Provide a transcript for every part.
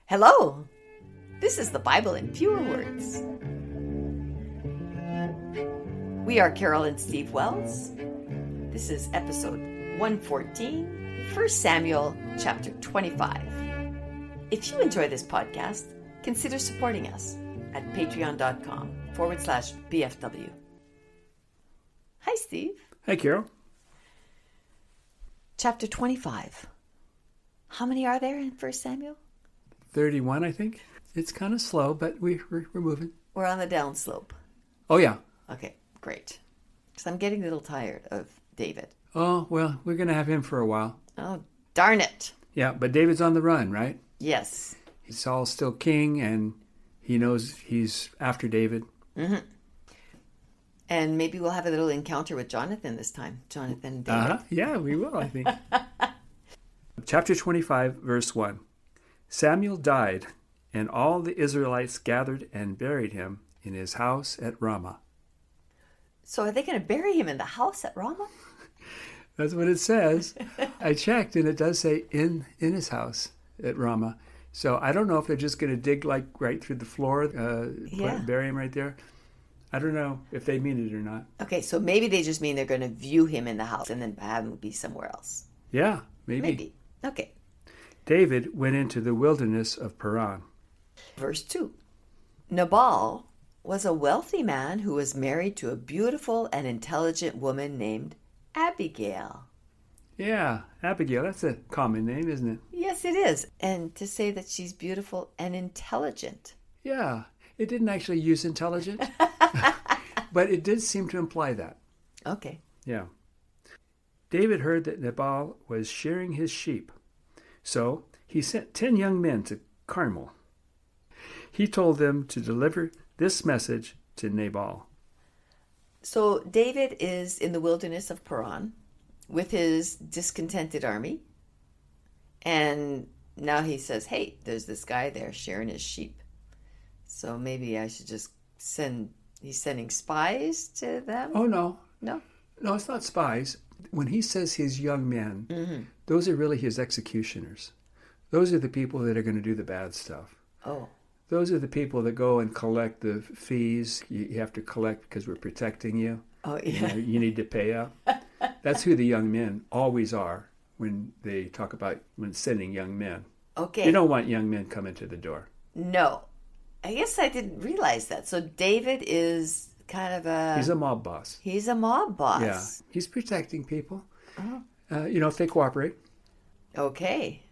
Hello! This is the Bible in Fewer Words. We are Carol and Steve Wells. This is episode 114, 1 Samuel chapter 25. If you enjoy this podcast, consider supporting us at patreon.com/BFW. Hi, Steve. Hi, Carol. Chapter 25. How many are there in 1 Samuel? 31, I think. It's kind of slow, but we're moving. We're on the downslope. Oh, yeah. Okay, great. Because I'm getting a little tired of David. Oh, well, we're going to have him for a while. Oh, darn it. Yeah, but David's on the run, right? Yes. Saul's still king, and he knows he's after David. Mm-hmm. And maybe we'll have a little encounter with Jonathan this time. Jonathan and David. Yeah, we will, I think. Chapter 25, verse 1. Samuel died, and all the Israelites gathered and buried him in his house at Ramah. So are they going to bury him in the house at Ramah? That's what it says. I checked, and it does say in his house at Ramah. So I don't know if they're just going to dig like right through the floor, bury him right there. I don't know if they mean it or not. Okay, so maybe they just mean they're going to view him in the house and then have him be somewhere else. Yeah, maybe. Maybe. Okay. David went into the wilderness of Paran. Verse 2. Nabal was a wealthy man who was married to a beautiful and intelligent woman named Abigail. Yeah, Abigail, that's a common name, isn't it? Yes, it is. And to say that she's beautiful and intelligent. Yeah, it didn't actually use intelligent, but it did seem to imply that. Okay. Yeah. David heard that Nabal was shearing his sheep, so he sent 10 young men to Carmel. He told them to deliver this message to Nabal. So David is in the wilderness of Paran with his discontented army. And now he says, hey, there's this guy there shearing his sheep. So maybe I should just he's sending spies to them? Oh, no. No? No, it's not spies. When he says his young men, those are really his executioners. Those are the people that are going to do the bad stuff. Oh. Those are the people that go and collect the fees you have to collect because we're protecting you. Oh, yeah. You need to pay up. That's who the young men always are when they talk about when sending young men. Okay. You don't want young men coming to the door. No. I guess I didn't realize that. So David is kind of He's a mob boss. He's a mob boss. Yeah. He's protecting people. Oh. If they cooperate. Okay.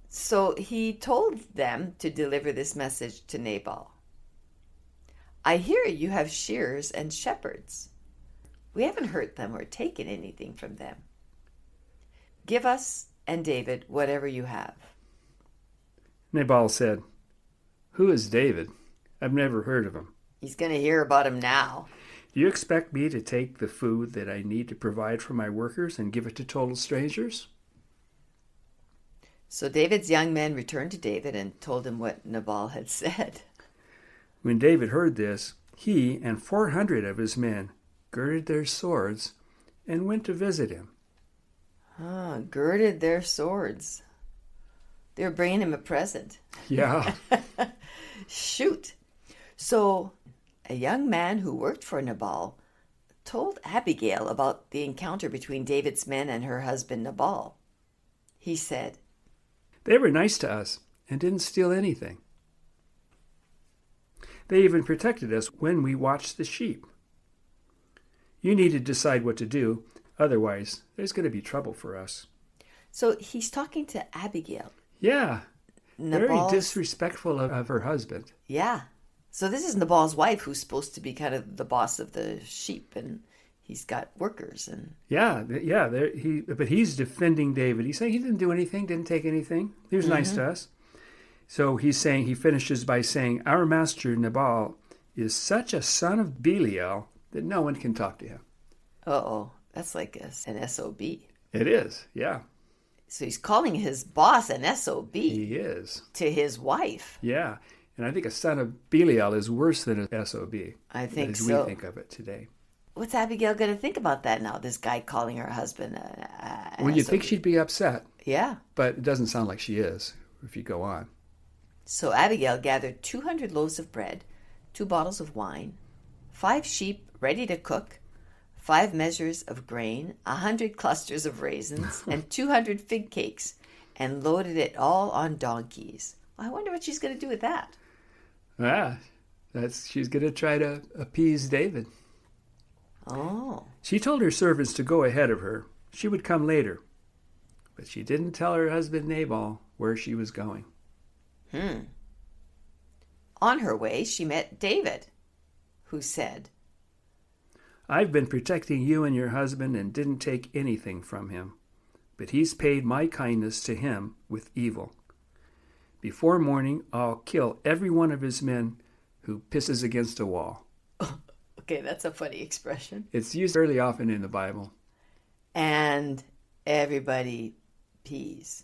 So he told them to deliver this message to Nabal. I hear you have shearers and shepherds. We haven't hurt them or taken anything from them. Give us and David whatever you have. Nabal said, Who is David? I've never heard of him. He's going to hear about him now. Do you expect me to take the food that I need to provide for my workers and give it to total strangers? So David's young men returned to David and told him what Nabal had said. When David heard this, he and 400 of his men girded their swords and went to visit him. Girded their swords. They were bringing him a present. Yeah. Shoot. So a young man who worked for Nabal told Abigail about the encounter between David's men and her husband Nabal. He said, They were nice to us and didn't steal anything. They even protected us when we watched the sheep. You need to decide what to do, otherwise there's going to be trouble for us. So he's talking to Abigail. Yeah, Nabal's... very disrespectful of her husband. Yeah. So this is Nabal's wife who's supposed to be kind of the boss of the sheep, and he's got workers. And but he's defending David. He's saying he didn't do anything, didn't take anything. He was nice to us. So he finishes by saying, Our master Nabal is such a son of Belial that no one can talk to him. Uh-oh, that's like an SOB. It is, yeah. So he's calling his boss an SOB. He is. To his wife. Yeah, and I think a son of Belial is worse than a SOB. I think so. As we think of it today. What's Abigail going to think about that now, this guy calling her husband Well, you'd think she'd be upset. Yeah. But it doesn't sound like she is. if you go on. So Abigail gathered 200 loaves of bread, 2 bottles of wine, 5 sheep ready to cook, 5 measures of grain, 100 clusters of raisins, and 200 fig cakes, and loaded it all on donkeys. I wonder what she's going to do with that. Ah, she's going to try to appease David. Oh. She told her servants to go ahead of her. She would come later. But she didn't tell her husband Nabal where she was going. On her way, she met David, who said, I've been protecting you and your husband and didn't take anything from him. But he's paid my kindness to him with evil. Before morning, I'll kill every one of his men who pisses against a wall. Okay, that's a funny expression. It's used fairly often in the Bible. And everybody pees.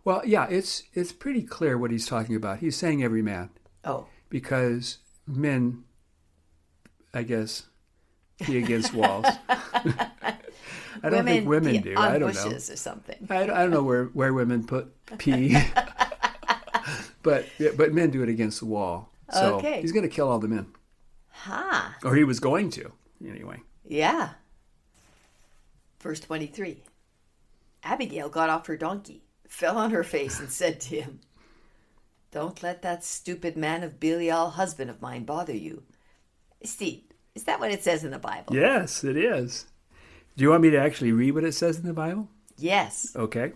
Well, yeah, it's pretty clear what he's talking about. He's saying every man. Oh. Because men, I guess, pee against walls. I don't think women do. I don't know. Bushes or something. I don't know where women put pee. but men do it against the wall. So okay. He's going to kill all the men. Ha. Or he was going to, anyway. Yeah. Verse 23. Abigail got off her donkey, fell on her face, and said to him, Don't let that stupid man of Belial, husband of mine, bother you. Steve, is that what it says in the Bible? Yes, it is. Do you want me to actually read what it says in the Bible? Yes. Okay.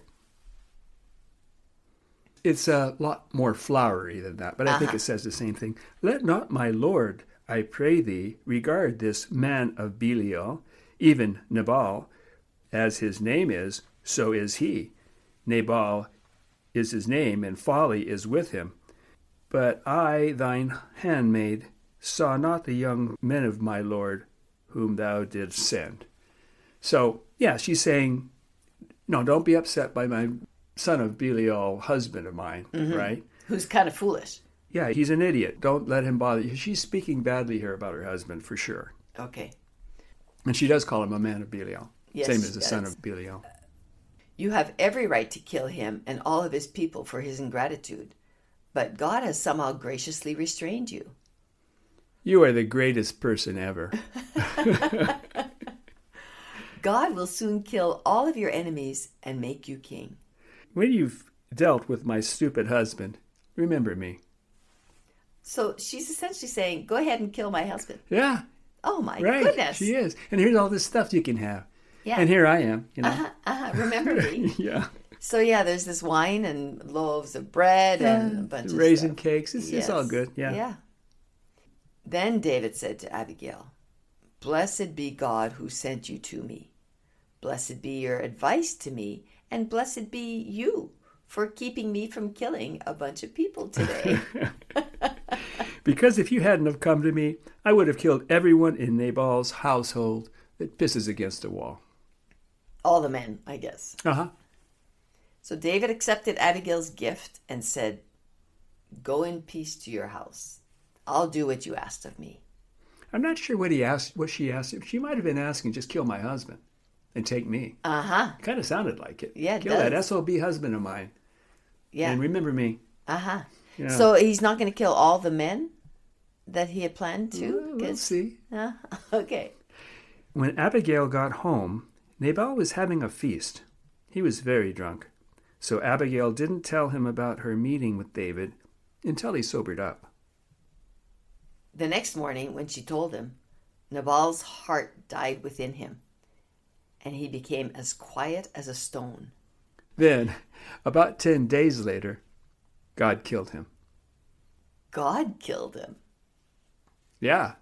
It's a lot more flowery than that, but I think it says the same thing. Let not my Lord, I pray thee, regard this man of Belial, even Nabal, as his name is, so is he. Nabal is his name, and folly is with him. But I, thine handmaid, saw not the young men of my Lord, whom thou didst send. So, yeah, she's saying, no, don't be upset by my son of Belial, husband of mine, right? Who's kind of foolish. Yeah, he's an idiot. Don't let him bother you. She's speaking badly here about her husband, for sure. Okay. And she does call him a man of Belial. Yes, same as the son of Belial. You have every right to kill him and all of his people for his ingratitude, but God has somehow graciously restrained you. You are the greatest person ever. God will soon kill all of your enemies and make you king. When you've dealt with my stupid husband, remember me. So she's essentially saying, go ahead and kill my husband. Yeah. Oh my right. goodness. She is. And here's all this stuff you can have. Yeah. And here I am, you know. Remember me. Yeah. So yeah, there's this wine and loaves of bread and a bunch of raisin stuff. cakes. It's all good. Yeah. Yeah. Then David said to Abigail, Blessed be God who sent you to me. Blessed be your advice to me, and blessed be you for keeping me from killing a bunch of people today. Because if you hadn't have come to me, I would have killed everyone in Nabal's household that pisses against a wall. All the men, I guess. Uh-huh. So David accepted Abigail's gift and said, Go in peace to your house. I'll do what you asked of me. I'm not sure what she asked him. She might have been asking, just kill my husband and take me. Uh-huh. Kind of sounded like it. Yeah, it kill does. that SOB husband of mine. Yeah. And remember me. Uh-huh. Yeah. So he's not going to kill all the men that he had planned to? We'll see. Okay. When Abigail got home, Nabal was having a feast. He was very drunk. So Abigail didn't tell him about her meeting with David until he sobered up. The next morning, when she told him, Nabal's heart died within him, and he became as quiet as a stone. Then, about 10 days later, God killed him. God killed him. Yeah.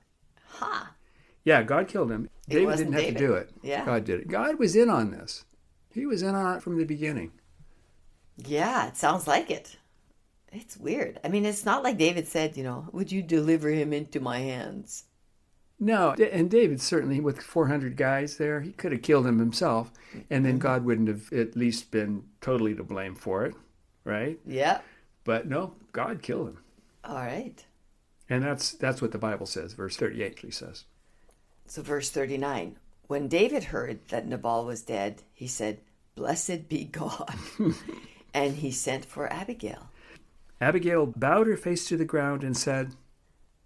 Ha! Yeah, God killed him. David didn't have to do it. Yeah. God did it. God was in on this. He was in on it from the beginning. Yeah, it sounds like it. It's weird. I mean, it's not like David said, would you deliver him into my hands? No, and David certainly, with 400 guys there, he could have killed him himself, and then God wouldn't have at least been totally to blame for it, right? Yeah. But no, God killed him. All right. And that's what the Bible says. Verse 38 actually says. So verse 39, when David heard that Nabal was dead, he said, Blessed be God. And he sent for Abigail. Abigail bowed her face to the ground and said,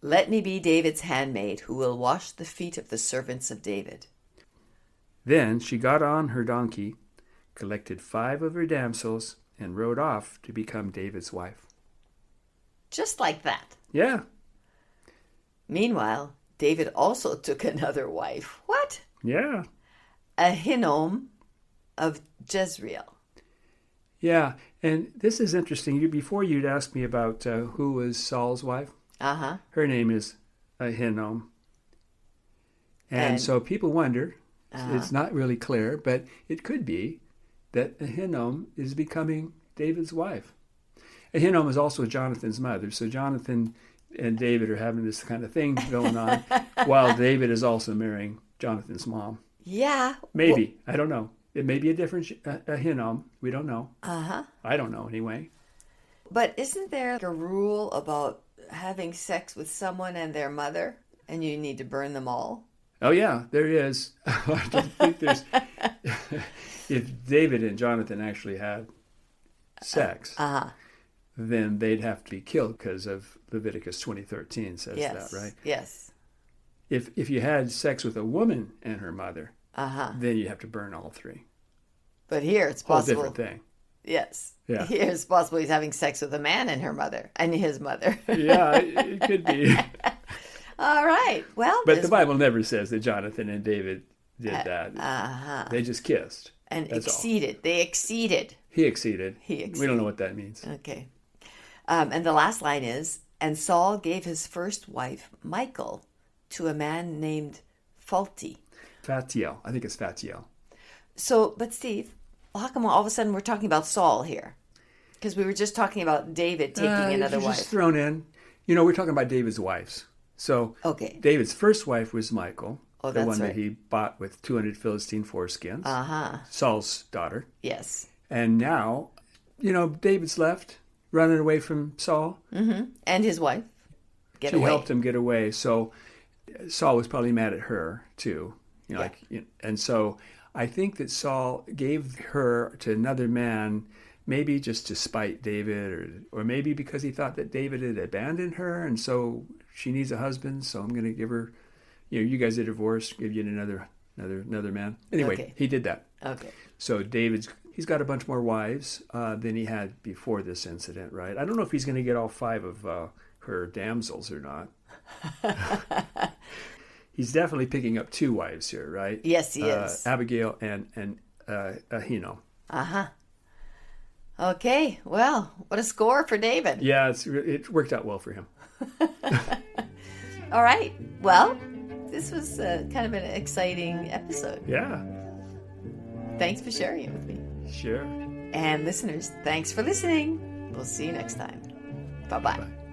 "Let me be David's handmaid, who will wash the feet of the servants of David." Then she got on her donkey, collected 5 of her damsels, and rode off to become David's wife. Just like that. Yeah, Meanwhile, David also took another wife. What? yeah, Ahinoam of Jezreel. yeah. And this is interesting. Before you'd asked me about who was Saul's wife. Uh-huh. Her name is Ahinoam. And so people wonder, it's not really clear, but it could be that Ahinoam is becoming David's wife. Ahinoam is also Jonathan's mother, so Jonathan and David are having this kind of thing going on, while David is also marrying Jonathan's mom. Yeah. Maybe. I don't know. It may be a different Ahinoam. We don't know. Uh-huh. I don't know anyway. But isn't there a rule about having sex with someone and their mother, and you need to burn them all? Oh, yeah, there is. I don't think there's... If David and Jonathan actually had sex, then they'd have to be killed because of Leviticus 20:13 says that, right? Yes. If you had sex with a woman and her mother, then you have to burn all 3. But here it's Whole possible. different thing. Yes. Yeah. Here it's possible he's having sex with a man and her mother and his mother. Yeah, it could be. All right. Well, But the Bible never says that Jonathan and David did that. They just kissed. And That's exceeded. all. They exceeded. He exceeded. He exceeded. We don't know what that means. Okay. And the last line is, and Saul gave his first wife, Michal, to a man named Phalti. Fatiel. I think it's Fatiel. So, but Steve, how come all of a sudden we're talking about Saul here? Because we were just talking about David taking another wife. Just thrown in. You know, we're talking about David's wives. So Okay. David's first wife was Michal, Oh, the that's one right. that he bought with 200 Philistine foreskins, Saul's daughter. Yes. And now, you know, David's left, running away from Saul. Mm-hmm. And his wife. Get She away. helped him get away. So Saul was probably mad at her too. You know, and so I think that Saul gave her to another man, maybe just to spite David, or maybe because he thought that David had abandoned her, and so she needs a husband. So I'm going to give her. You know, you guys are divorced. Give you another man. Anyway, He did that. Okay. So he's got a bunch more wives than he had before this incident, right? I don't know if he's going to get all 5 of her damsels or not. He's definitely picking up 2 wives here, right? Yes, he is. Abigail and Ahinoam. Okay. Well, what a score for David. Yeah, it worked out well for him. All right. Well, this was kind of an exciting episode. Yeah. Thanks for sharing it with me. Sure. And listeners, thanks for listening. We'll see you next time. Bye-bye. Bye.